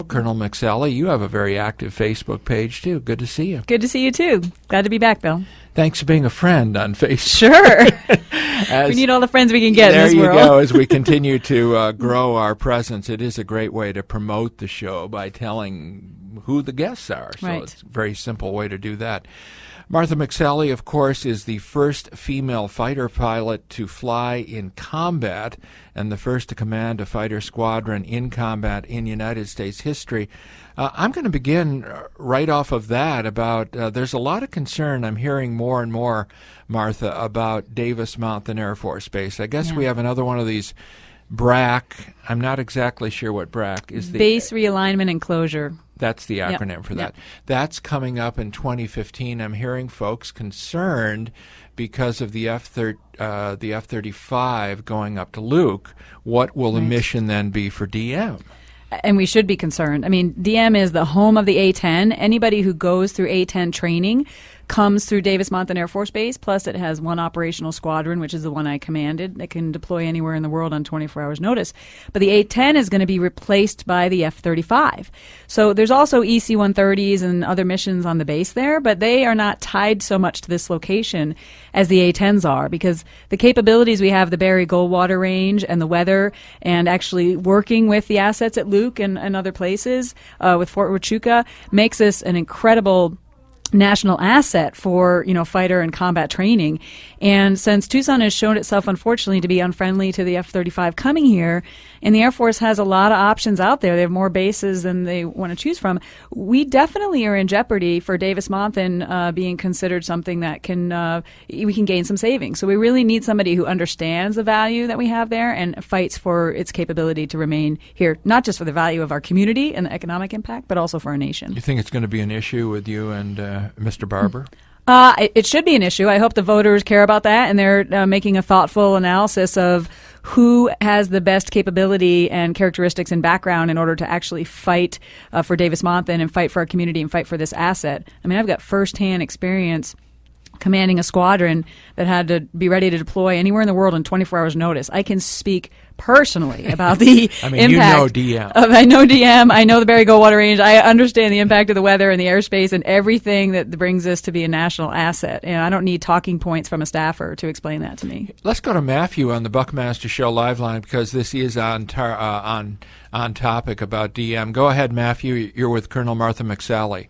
Colonel McSally, you have a very active Facebook page, too. Good to see you. Good to see you, too. Glad to be back, Bill. Thanks for being a friend on Facebook. Sure. We need all the friends we can get in this world. There you go. As we continue to grow our presence, it is a great way to promote the show by telling who the guests are. So It's a very simple way to do that. Martha McSally, of course, is the first female fighter pilot to fly in combat and the first to command a fighter squadron in combat in United States history. I'm going to begin right off of that about there's a lot of concern I'm hearing more and more, Martha, about Davis Mountain Air Force Base. I guess we have another one of these BRAC. I'm not exactly sure what BRAC is. Base Realignment and Closure. That's the acronym for that. That's coming up in 2015. I'm hearing folks concerned because of the F-35 going up to Luke. What will the mission then be for DM? And we should be concerned. I mean, DM is the home of the A-10. Anybody who goes through A-10 training comes through Davis Mountain Air Force Base, plus it has one operational squadron, which is the one I commanded, that can deploy anywhere in the world on 24 hours notice. But the A-10 is going to be replaced by the F-35. So there's also EC-130s and other missions on the base there, but they are not tied so much to this location as the A-10s are, because the capabilities we have, the Barry Goldwater range and the weather, and actually working with the assets at Luke and other places with Fort Huachuca makes this an incredible national asset for, fighter and combat training. And since Tucson has shown itself, unfortunately, to be unfriendly to the F-35 coming here, and the Air Force has a lot of options out there, they have more bases than they want to choose from, we definitely are in jeopardy for Davis Mountain being considered something that we can gain some savings. So we really need somebody who understands the value that we have there and fights for its capability to remain here, not just for the value of our community and the economic impact, but also for our nation. You think it's going to be an issue with you and Mr. Barber? It should be an issue. I hope the voters care about that, and they're making a thoughtful analysis of who has the best capability and characteristics and background in order to actually fight for Davis Mountain and fight for our community and fight for this asset. I mean, I've got firsthand experience commanding a squadron that had to be ready to deploy anywhere in the world in 24 hours notice. I can speak personally about the impact. You know DM. I know DM. I know the Barry Goldwater range. I understand the impact of the weather and the airspace and everything that brings us to be a national asset. And I don't need talking points from a staffer to explain that to me. Let's go to Matthew on the Buckmaster Show live line, because this is on topic about DM. Go ahead, Matthew. You're with Colonel Martha McSally.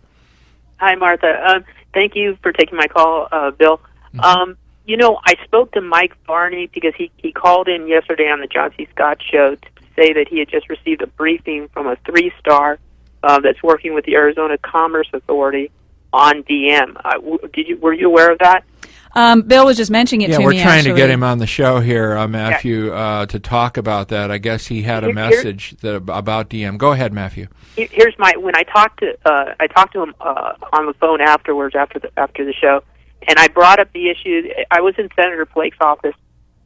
Hi, Martha. Thank you for taking my call, Bill. Mm-hmm. I spoke to Mike Barney because he called in yesterday on the John C. Scott show to say that he had just received a briefing from a 3-star that's working with the Arizona Commerce Authority on DM. Were you aware of that? Bill was just mentioning it to me. Yeah, we're trying to get him on the show here, Matthew, to talk about that. I guess he had a message about DM. Go ahead, Matthew. Here's when I talked to him on the phone afterwards after the show, and I brought up the issue. I was in Senator Blake's office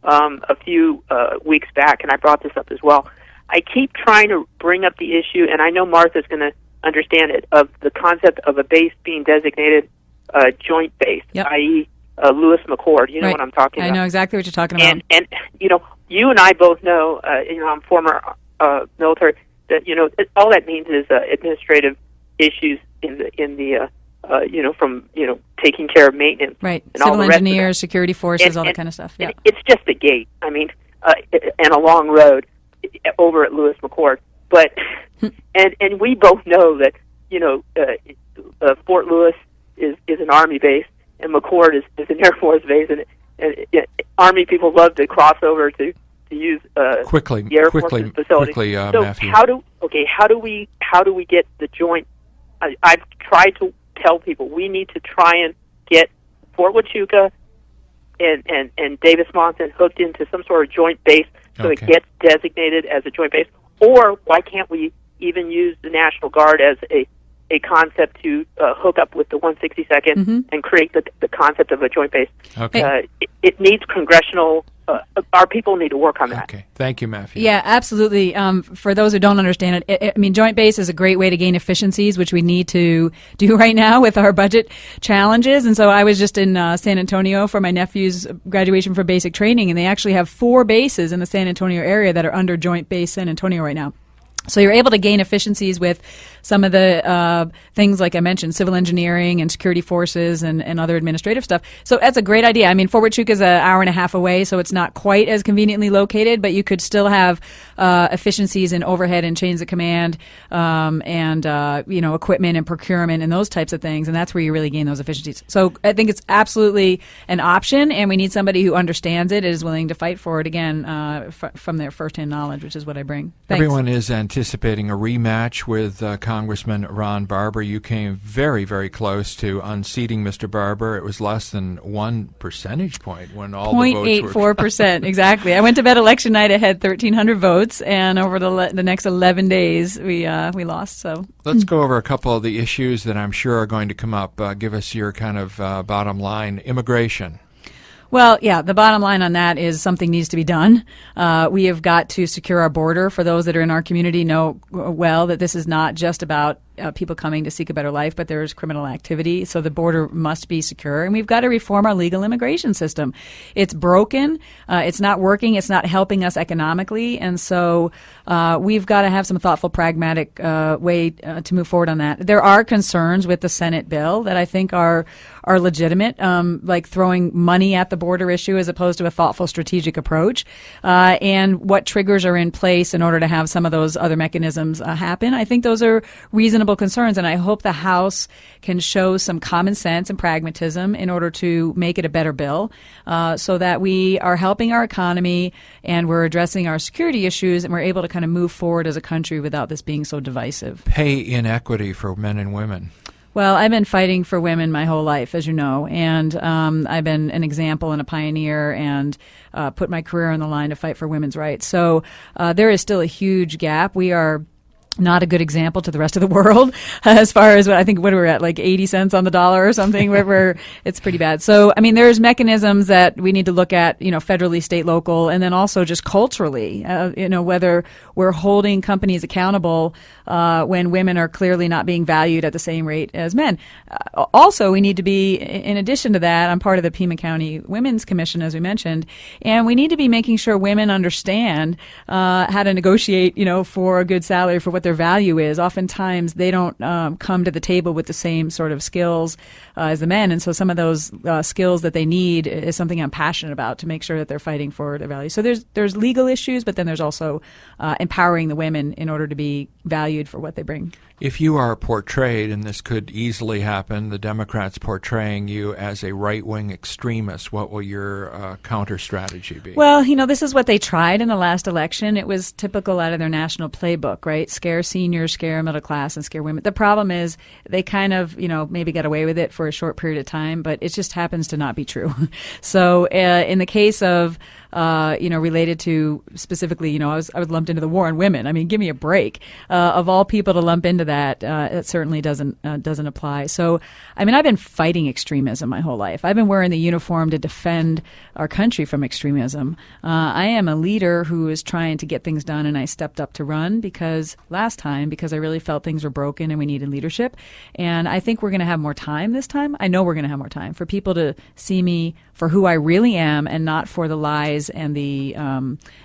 a few weeks back, and I brought this up as well. I keep trying to bring up the issue, and I know Martha's going to understand it, of the concept of a base being designated joint base, i.e. Lewis McChord. You know what I'm talking about. I know exactly what you're talking about. And you and I both know, I'm former military, that all that means is administrative issues in the from taking care of maintenance, right? And civil all the engineers, security forces, all that kind of stuff. Yeah, it's just a gate. I mean, and a long road over at Lewis McChord. But and we both know that Fort Lewis is an Army base, and McChord is an Air Force base, and Army people love to cross over to use the Air Force's facility. So Matthew. how do we get the joint? I've tried to tell people we need to try and get Fort Huachuca and Davis Mountain hooked into some sort of joint base so it gets designated as a joint base. Or why can't we even use the National Guard as a concept to hook up with the 162nd and create the concept of a joint base? Okay. It needs congressional. Our people need to work on that. Okay. Thank you, Matthew. Yeah, absolutely. For those who don't understand it, joint base is a great way to gain efficiencies, which we need to do right now with our budget challenges. And so I was just in San Antonio for my nephew's graduation for basic training, and they actually have 4 bases in the San Antonio area that are under Joint Base San Antonio right now. So you're able to gain efficiencies with some of the things like I mentioned, civil engineering and security forces and other administrative stuff. So that's a great idea. I mean, Fort Huachuca is an hour and a half away, so it's not quite as conveniently located, but you could still have efficiencies in overhead and chains of command and equipment and procurement and those types of things, and that's where you really gain those efficiencies. So I think it's absolutely an option, and we need somebody who understands it, is willing to fight for it, again, from their firsthand knowledge, which is what I bring. Thanks. Everyone is anticipating a rematch with Congressman Ron Barber. You came very, very close to unseating Mr. Barber. It was less than 1 percentage point when all the votes were 0.84%, exactly. I went to bed election night. I had 1,300 votes, and over the next 11 days, we lost. So let's go over a couple of the issues that I'm sure are going to come up. Give us your kind of bottom line. Immigration. Well, yeah, the bottom line on that is something needs to be done. We have got to secure our border. For those that are in our community know well that this is not just about people coming to seek a better life, but there's criminal activity. So the border must be secure, and we've got to reform our legal immigration system. It's broken. It's not working. It's not helping us economically. And so we've got to have some thoughtful, pragmatic way to move forward on that. There are concerns with the Senate bill that I think are legitimate, like throwing money at the border issue as opposed to a thoughtful, strategic approach, and what triggers are in place in order to have some of those other mechanisms happen. I think those are reasonable concerns, and I hope the House can show some common sense and pragmatism in order to make it a better bill, so that we are helping our economy and we're addressing our security issues, and we're able to kind of move forward as a country without this being so divisive. Pay inequity for men and women. Well, I've been fighting for women my whole life, as you know, and I've been an example and a pioneer and put my career on the line to fight for women's rights. So there is still a huge gap. We are not a good example to the rest of the world as far as what we're at, like 80 cents on the dollar or something, where it's pretty bad. So, I mean, there's mechanisms that we need to look at, federally, state, local, and then also just culturally, whether we're holding companies accountable when women are clearly not being valued at the same rate as men. Also, we need to be, in addition to that, I'm part of the Pima County Women's Commission, as we mentioned, and we need to be making sure women understand how to negotiate, for a good salary, for what their value is. Oftentimes, they don't come to the table with the same sort of skills as the men, and so some of those skills that they need is something I'm passionate about to make sure that they're fighting for their value. So there's legal issues, but then there's also empowering the women in order to be valued for what they bring. If you are portrayed, and this could easily happen, the Democrats portraying you as a right-wing extremist, what will your counter strategy be? Well, this is what they tried in the last election. It was typical out of their national playbook, right? Scare seniors, scare middle class, and scare women. The problem is they kind of, maybe got away with it for a short period of time, but it just happens to not be true. So in the case of related to specifically, I was lumped into the war on women. I mean, give me a break. Of all people to lump into that, it certainly doesn't apply. So, I mean, I've been fighting extremism my whole life. I've been wearing the uniform to defend our country from extremism. I am a leader who is trying to get things done, and I stepped up to run because I really felt things were broken and we needed leadership. And I think we're going to have more time this time. I know we're going to have more time for people to see me for who I really am and not for the lies and the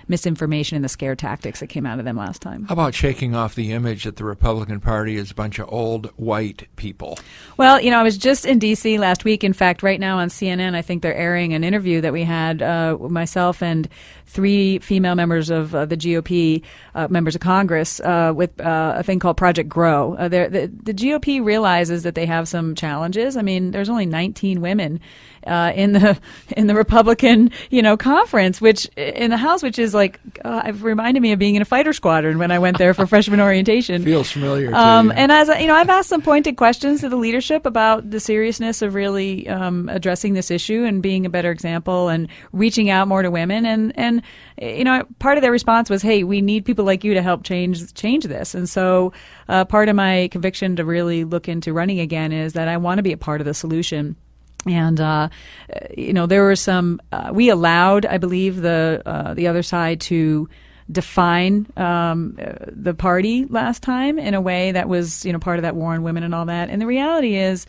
misinformation and the scare tactics that came out of them last time. How about shaking off the image that the Republican Party is a bunch of old white people? Well, I was just in D.C. last week. In fact, right now on CNN, I think they're airing an interview that we had, myself and 3 female members of the GOP, members of Congress, with a thing called Project Grow. The GOP realizes that they have some challenges. I mean, there's only 19 women in the Republican, conference, which in the House, which is like, it reminded me of being in a fighter squadron when I went there for freshman orientation. Feels familiar to you. And as I've asked some pointed questions to the leadership about the seriousness of really addressing this issue and being a better example and reaching out more to women. And part of their response was, "Hey, we need people like you to help change this." And so part of my conviction to really look into running again is that I want to be a part of the solution. And there were some. We allowed, I believe, the other side to define the party last time in a way that was, part of that war on women and all that. And the reality is,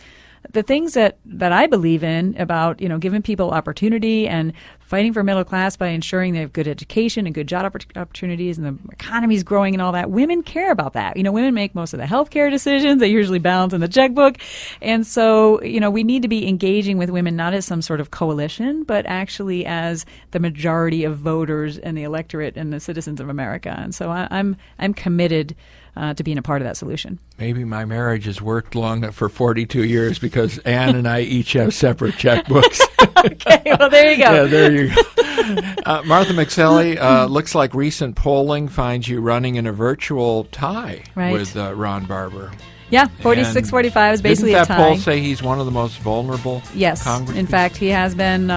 the things that I believe in about, giving people opportunity and fighting for middle class by ensuring they have good education and good job opportunities and the economy's growing and all that. Women care about that. Women make most of the healthcare decisions. They usually balance in the checkbook. And so, we need to be engaging with women not as some sort of coalition, but actually as the majority of voters and the electorate and the citizens of America. And so I'm committed to being a part of that solution. Maybe my marriage has worked for 42 years because Ann and I each have separate checkbooks. Okay, well, there you go. Yeah, there you go. Martha McSally, looks like recent polling finds you running in a virtual tie with Ron Barber. Yeah, 46-45 is basically a tie. Didn't that poll say he's one of the most vulnerable Yes. Congress In people? fact, he has been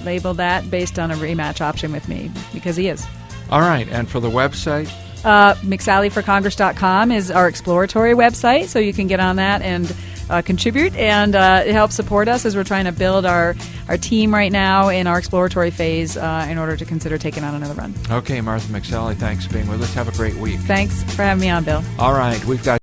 labeled that based on a rematch option with me, because he is. All right, and for the website? McSallyforCongress.com is our exploratory website, so you can get on that and contribute, and it helps support us as we're trying to build our team right now in our exploratory phase in order to consider taking on another run. Okay, Martha McSally, thanks for being with us. Have a great week. Thanks for having me on, Bill. All right, we've got